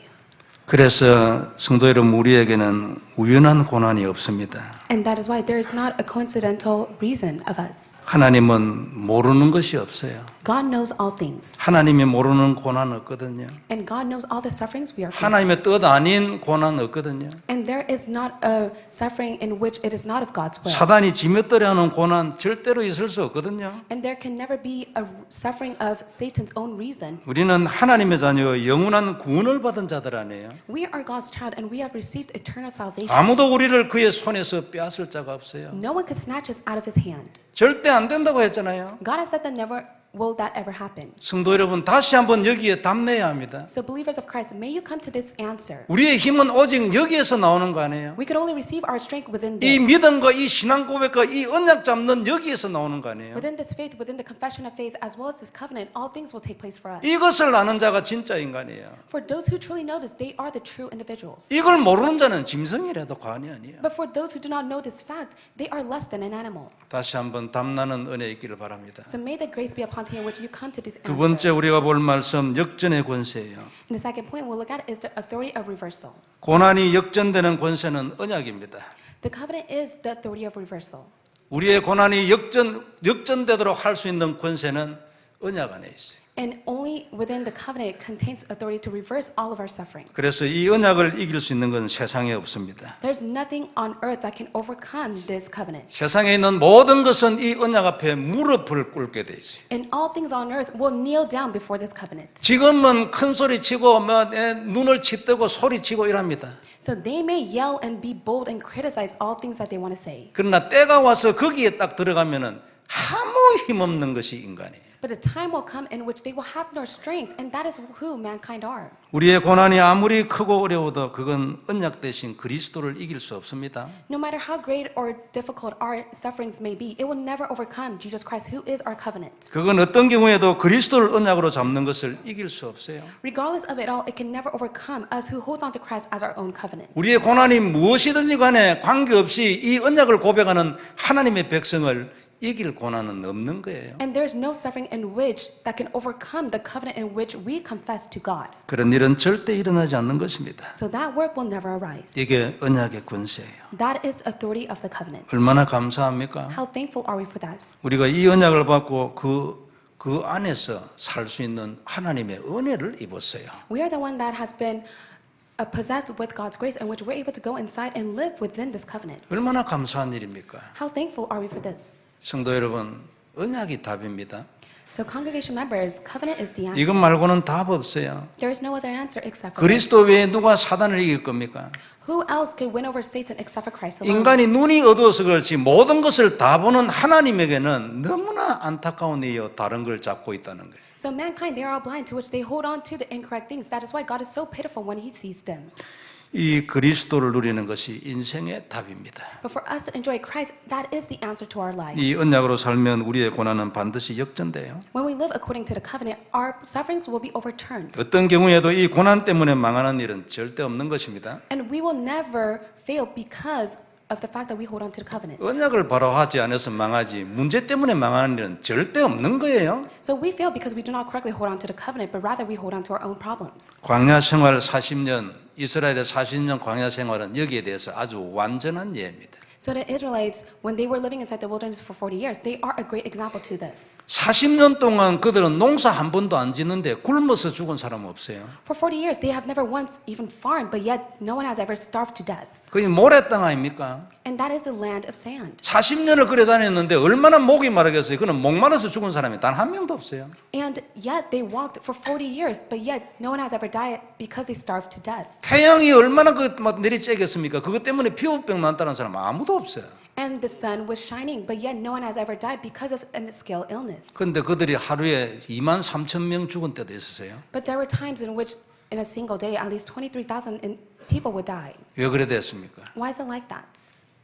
그래서 성도 여러분, 우리에게는 우연한 고난이 없습니다. And that is why there is not a coincidental reason of us. 하나님은 모르는 것이 없어요. God knows all things. 하나님이 모르는 고난 없거든요. And God knows all the sufferings we are facing. 하나님의 뜻 아닌 고난 없거든요. And there is not a suffering in which it is not of God's will. 사단이 지멋대로 하는 고난 절대로 있을 수 없거든요. And there can never be a suffering of Satan's own reason. 우리는 하나님의 자녀, 영원한 구원을 받은 자들 아니에요. We are God's child and we have received eternal salvation. 아무도 우리를 그의 손에서 빼앗을 자가 없어요. No one could snatch us out of his hand. 절대 안 된다고 했잖아요. God has said that never will that ever happen. 성도 여러분, 다시 한번 여기에 답내야 합니다. So believers of Christ, may you come to this answer. 우리의 힘은 오직 여기에서 나오는 거 아니에요? We could only receive our strength within 이 this. 믿음과 이 신앙 고백과 이 언약 잡는 여기에서 나오는 거 아니에요? Within this faith, within the confession of faith, as well as this covenant, all things will take place for us. 이것을 아는 자가 진짜 인간이에요. For those who truly know this, they are the true individuals. 이걸 모르는 자는 짐승이라도 과언이 아니에요. But for those who do not know this fact, they are less than an animal. 다시 한번 담나는 은혜 있기를 바랍니다. So may the grace be upon you in which you come to this 두 answer. 번째 우리가 볼 말씀, 역전의 권세예요. And the second point we'll look at is the authority of reversal. 고난이 역전되는 권세는 언약입니다. The covenant is the authority of reversal. 우리의 고난이 역전되도록 할 수 있는 권세는 언약 안에 있어요. And only within the covenant contains authority to reverse all of our sufferings. 그래서 이 언약을 이길 수 있는 건 세상에 없습니다. There's nothing on earth that can overcome this covenant. 세상에 있는 모든 것은 이 언약 앞에 무릎을 꿇게 돼 있어요. And all things on earth will kneel down before this covenant. 지금은 큰 소리 치고 눈을 치뜨고 소리치고 이랍니다. So they may yell and be bold and criticize all things that they want to say. 그러나 때가 와서 거기에 딱 들어가면은 아무 힘없는 것이 인간이에요. But the time will come in which they will have no strength, and that is who mankind are. 우리의 고난이 아무리 크고 어려워도 그건 언약 대신 그리스도를 이길 수 없습니다. No matter how great or difficult our sufferings may be, it will never overcome Jesus Christ, who is our covenant. 그건 어떤 경우에도 그리스도를 언약으로 잡는 것을 이길 수 없어요. Regardless of it all, it can never overcome us who hold on to Christ as our own covenant. 우리의 고난이 무엇이든지 간에 관계없이 이 언약을 고백하는 하나님의 백성을 이길 고난은 없는 거예요. And there's no suffering in which that can overcome the covenant in which we confess to God. 그런 일은 절대 일어나지 않는 것입니다. So that work will never arise. 이게 언약의 권세예요. That is authority of the covenant. 얼마나 감사합니까? How thankful are we for that? 우리가 이 언약을 받고 그 안에서 살 수 있는 하나님의 은혜를 입었어요. We are the one that has been possessed with God's grace in which we're able to go inside and live within this covenant. 얼마나 감사한 일입니까? How thankful are we for this? 성도 여러분, 언약이 답입니다. So congregation members, covenant is the answer. 이것 말고는 답 없어요. There is no other answer except for 그리스도 this. 외에 누가 사단을 이길 겁니까? Who else could win over Satan except for Christ alone? 인간이 눈이 어두워서 그렇지 모든 것을 다 보는 하나님에게는 너무나 안타까운 일이요, 다른 걸 잡고 있다는 거예요. So mankind, they are all blind to which they hold on to the incorrect things. That is why God is so pitiful when He sees them. 이 그리스도를 누리는 것이 인생의 답입니다. But for us to enjoy Christ, that is the answer to our lives. 이 언약으로 살면 우리의 고난은 반드시 역전돼요. When we live according to the covenant, our sufferings will be overturned. 어떤 경우에도 이 고난 때문에 망하는 일은 절대 없는 것입니다. And we will never fail because of the fact that we hold on to the covenant. 언약을 바로 하지 않아서 망하지 문제 때문에 망하는 일은 절대 없는 거예요. So we fail because we do not correctly hold on to the covenant, but rather we hold on to our own problems. 광야 생활 40년, 이스라엘의 40년 광야 생활은 여기에 대해서 아주 완전한 예입니다. So the Israelites, when they were living inside the wilderness for 40 years, they are a great example to this. 40년 동안 그들은 농사 한 번도 안 짓는데 굶어서 죽은 사람 없어요. For 40 years, they have never once even farmed, but yet no one has ever starved to death. 그게 모래 땅 아닙니까? And that is the land of sand. 40년을 그래 다녔는데 얼마나 목이 마르겠어요. 그는 목마르서 죽은 사람이 단 한 명도 없어요. And yet they walked for 40 years, but yet no one has ever died because they starved to death. 태양이 얼마나 내리쬐겠습니까? 그것 때문에 피부병 난다는 사람 아무도 없어요. And the sun was shining, but yet no one has ever died because of a scale illness. 그런데 그들이 하루에 23,000명 죽은 때도 있었어요. But there were times in which, in a single day, at least 23,000 people would die. 왜 그래 됐습니까? Why is it like that?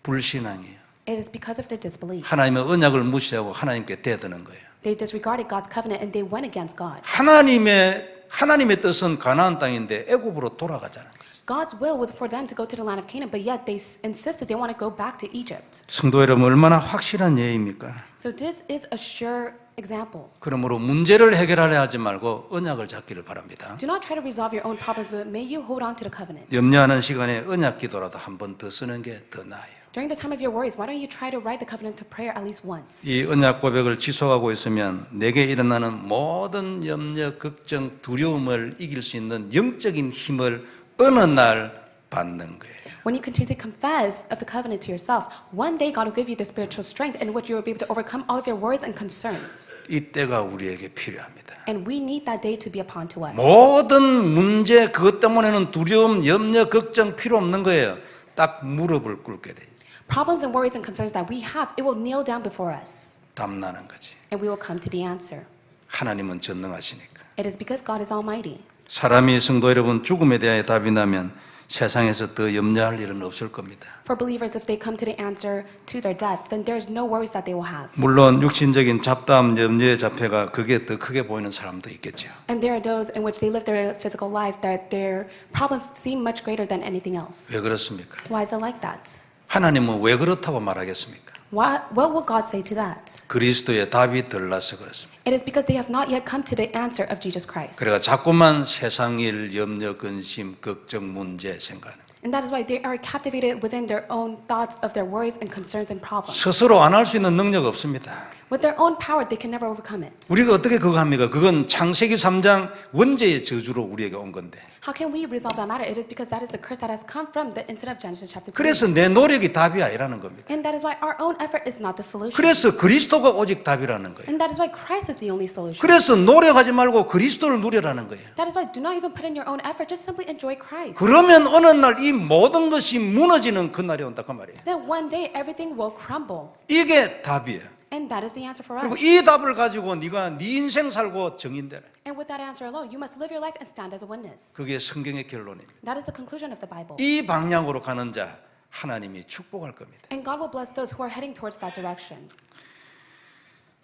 불신앙이에요. It is because of their disbelief. 하나님의 언약을 무시하고 하나님께 대드는 거예요. They disregarded God's covenant and they went against God. 하나님의 뜻은 가나안 땅인데 애굽으로 돌아가자는 거예요. God's will was for them to go to the land of Canaan, but yet they insisted they want to go back to Egypt. 성도 여러분, 얼마나 확실한 예입니까? So this is a sure example. 그러므로 문제를 해결하려 하지 말고 언약을 잡기를 바랍니다. Do not try to resolve your own problems, but may you hold on to the covenant. 염려하는 시간에 언약 기도라도 한 번 더 쓰는 게 더 나아요. During the time of your worries, why don't you try to write the covenant to prayer at least once? 이 언약 고백을 지속하고 있으면 내게 일어나는 모든 염려, 걱정, 두려움을 이길 수 있는 영적인 힘을 어느 날 받는 거예요. When you continue to confess of the covenant to yourself, one day God will give you the spiritual strength in which you will be able to overcome all of your worries and concerns. 이때가 우리에게 필요합니다. And we need that day to be upon to us. 모든 문제, 그것 때문에는 두려움, 염려, 걱정 필요 없는 거예요. 딱 무릎을 꿇게 돼요. Problems and worries and concerns that we have, it will kneel down before us. 답나는 거지. And we will come to the answer. 하나님은 전능하시니까. It is because God is almighty. 사람이 성도 여러분 죽음에 대하여 답이 나면 세상에서 더 염려할 일은 없을 겁니다. For believers, if they come to the answer to their death, then there's no worries that they will have. 물론 육신적인 잡다함, 염려의 자폐가 그게 더 크게 보이는 사람도 있겠죠. And there are those in which they live their physical life that their problems seem much greater than anything else. 왜 그렇습니까? Why is it like that? 하나님은 왜 그렇다고 말하겠습니까? What will God say to that? 그리스도의 답이 덜 나서 그렇습니다. It is because they have not yet come to the answer of Jesus Christ. 그래가 자꾸만 세상 일, 염려, 근심, 걱정, 문제 생각하는 거예요. And that is why they are captivated within their own thoughts of their worries and concerns and problems. 스스로 안 할 수 있는 능력 없습니다. With their own power, they can never overcome it. 우리가 어떻게 그거 합니까? 그건 창세기 3장 원죄의 저주로 우리에게 온 건데. How can we resolve that matter? It is because that is the curse that has come from the incident of Genesis chapter 3. 그래서 내 노력이 답이 아니라는 겁니다. And that is why our own effort is not the solution. 그래서 그리스도가 오직 답이라는 거예요. And that is why Christ is the only solution. 그래서 노력하지 말고 그리스도를 누리라는 거예요. That is why do not even put in your own effort, just simply enjoy Christ. 그러면 어느 날 이 모든 것이 무너지는 그날이 온다 그 말이에요. Then one day everything will crumble. 이게 답이에요. And that is the answer for 그리고 us. 이 답을 가지고 네가 네 인생 살고 증인되라. And with that answer alone, you must live your life and stand as a witness. 그게 성경의 결론입니다. That is the conclusion of the Bible. 이 방향으로 가는 자 하나님이 축복할 겁니다. And God will bless those who are heading towards that direction.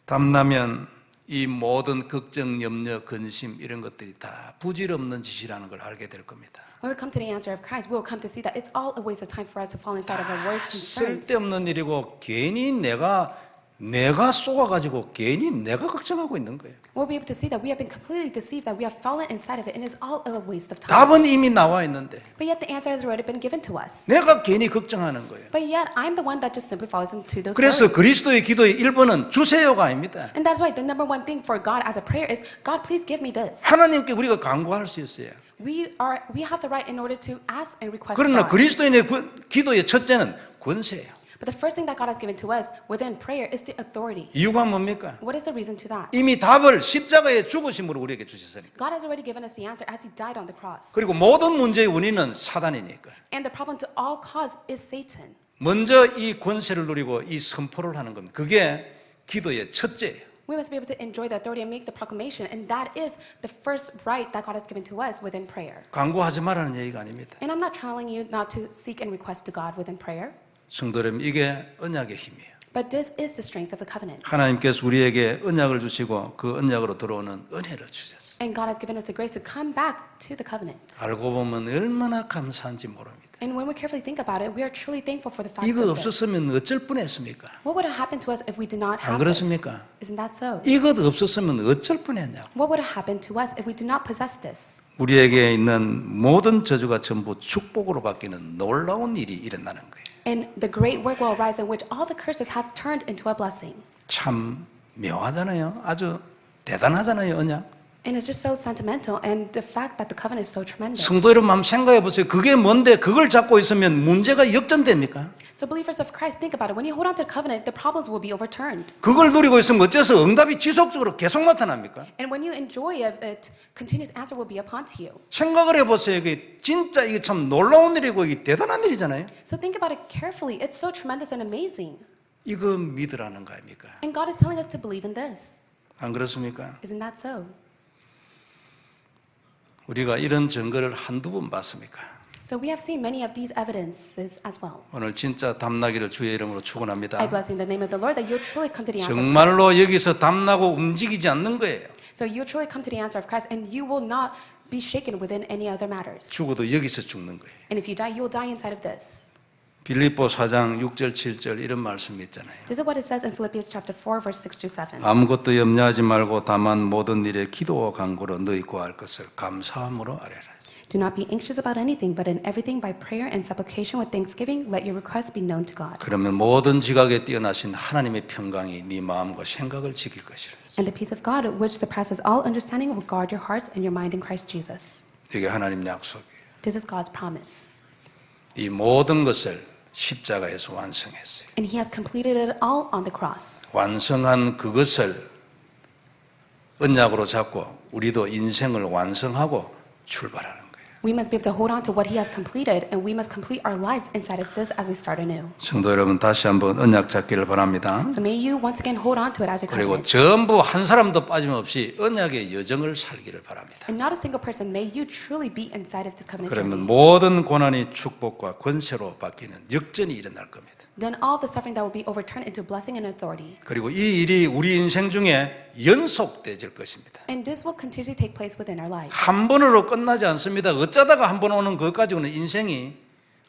답나면 이 모든 걱정, 염려, 근심 이런 것들이 다 부질없는 짓이라는 걸 알게 될 겁니다. When we come to the answer of Christ, we will come to see that it's all a waste of time for us to fall inside of our worries and concerns. 쓸데없는 일이고 괜히 내가 쏘아가지고 괜히 내가 걱정하고 있는 거예요. We'll be able to see that we have been completely deceived, that we have fallen inside of it, and it's all a waste of time. 답은 이미 나와 있는데 But yet the answer has already been given to us. 내가 괜히 걱정하는 거예요. But yet I'm the one that just simply falls into those 그래서 worries. 그리스도의 기도의 1번은 주세요가 아닙니다. And that's why the number one thing for God as a prayer is, God, please give me this. 하나님께 우리가 간구할 수 있어요. We have the right in order to ask and request 그러나 God. 그리스도인의 기도의 첫째는 권세예요. But the first thing that God has given to us within prayer is the authority. 이유가 뭡니까? What is the reason to that? 이미 답을 십자가의 죽으심으로 우리에게 주셨으니까. God has already given us the answer as He died on the cross. 그리고 모든 문제의 원인은 사단이니까. And the problem to all cause is Satan. 먼저 이 권세를 누리고 이 선포를 하는 겁니다. 그게 기도의 첫째예요. We must be able to enjoy the authority and make the proclamation, and that is the first right that God has given to us within prayer. 간구하지 말라는 얘기가 아닙니다. And I'm not telling you not to seek and request to God within prayer, 성도 여러분, 이게 언약의 힘이에요. but this is the strength of the covenant. 하나님께서 우리에게 언약을 주시고 그 언약으로 들어오는 은혜를 주셨어요. And God has given us the grace to come back to the covenant. 알고 보면 얼마나 감사한지 모릅니다. And when we carefully think about it, we are truly thankful for the fact 이거 of this. 없었으면 어쩔 뻔했습니까? What would have happened to us if we did not 안 have this? 그렇습니까? Isn't that so? 이것 없었으면 어쩔 뻔했냐고. What would have happened to us if we did not possess this? 우리에게 있는 모든 저주가 전부 축복으로 바뀌는 놀라운 일이 일어나는 거예요. And the great work will arise in which all the curses have turned into a blessing. 참 묘하잖아요. 아주 대단하잖아요, 언약. And it's just so sentimental, and the fact that the covenant is so tremendous. 성도 여러분 한번 생각해 보세요. 그게 뭔데 그걸 잡고 있으면 문제가 역전됩니까? So believers of Christ, think about it. When you hold on to the covenant, the problems will be overturned. 그걸 누리고 있으면 어째서 응답이 지속적으로 계속 나타납니까? And when you enjoy it, continuous answer will be upon to you. 생각을 해보세요. 이게 진짜 이게 참 놀라운 일이고 이게 대단한 일이잖아요. So think about it carefully. It's so tremendous and amazing. 이거 믿으라는 거 아닙니까? And God is telling us to believe in this. 안 그렇습니까? Isn't that so? 우리가 이런 증거를 한두 번 봤습니까? So we have seen many of these evidences as well. 오늘 진짜 담나기를 주의 이름으로 I 축원합니다. bless you in the name of the Lord that you'll truly come to the answer of Christ. 정말로 여기서 담나고 움직이지 않는 거예요. So you'll truly come to the answer of Christ, and you will not be shaken within any other matters. 죽어도 여기서 죽는 거예요. And if you die, you will die inside of this. 빌립보 4장 6절 7절 이런 말씀이 있잖아요. This is what it says in Philippians chapter 4, verse 6 to 7. 아무것도 염려하지 말고 다만 모든 일에 기도와 간구로 너희 구할 것을 감사함으로 아뢰라. Do not be anxious about anything, but in everything by prayer and supplication with thanksgiving, let your requests be known to God. 그러면 모든 지각에 뛰어나신 하나님의 평강이 네 마음과 생각을 지킬 것이라. And the peace of God, which surpasses all understanding, will guard your hearts and your mind in Christ Jesus. 이게 하나님 약속이에요. This is God's promise. 이 모든 것을 십자가에서 완성했어요. And He has completed it all on the cross. 완성한 그것을 언약으로 잡고 우리도 인생을 완성하고 출발하는 거예요. We must be able to hold on to what He has completed, and we must complete our lives inside of this as we start anew. 성도 여러분 다시 한번 언약 잡기를 바랍니다. So may you once again hold on to it as your 그리고 covenant. 전부 한 사람도 빠짐없이 언약의 여정을 살기를 바랍니다. And not a single person, may you truly be inside of this covenant 그러면 journey. 모든 고난이 축복과 권세로 바뀌는 역전이 일어날 겁니다. Then all the suffering that will be overturned into blessing and authority. 그리고 이 일이 우리 인생 중에 연속되질 것입니다. And this will continue to take place within our lives. 한 번으로 끝나지 않습니다. 어쩌다가 한 번 오는 것 가지고는 인생이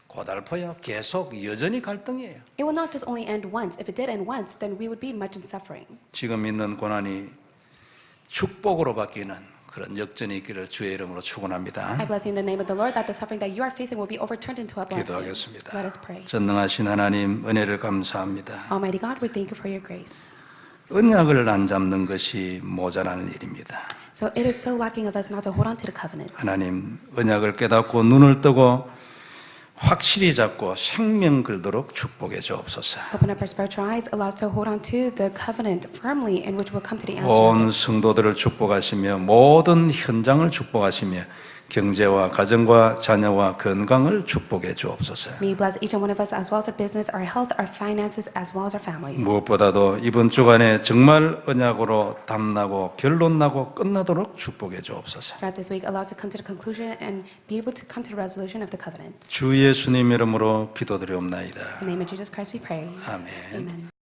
고달퍼요. 계속 여전히 갈등이에요. It will not just only end once. If it did end once, then we would be much in suffering. 지금 있는 고난이 축복으로 바뀌는 그런 역전이 있기를 주의 이름으로 축원합니다. I bless you in the name of the Lord that the suffering that you are facing will be overturned into a blessing. 기도하겠습니다. Let us pray. 전능하신 하나님 은혜를 감사합니다. Almighty God, we thank you for your grace. 언약을 안 잡는 것이 모자라는 일입니다. So it is so lacking of us not to hold on to the covenant. 하나님 언약을 깨닫고 눈을 뜨고 확실히 잡고 생명 걸도록 축복해 주옵소서. Open up our spiritual eyes, allow us to hold on to the covenant firmly, in which will come to the answer. 온 성도들을 축복하시며 모든 현장을 축복하시며 경제와 가정과 자녀와 건강을 축복해 주옵소서. May you bless each and one of us as well as our business, our health, our finances, as well as our family. 무엇보다도 이번 주간에 정말 언약으로 담나고 결론나고 끝나도록 축복해 주옵소서. Throughout this week, allow us to come to the conclusion and be able to come to the resolution of the covenant. 주 예수님 이름으로 기도드리옵나이다. In the name of Jesus Christ we pray. 아멘. Amen.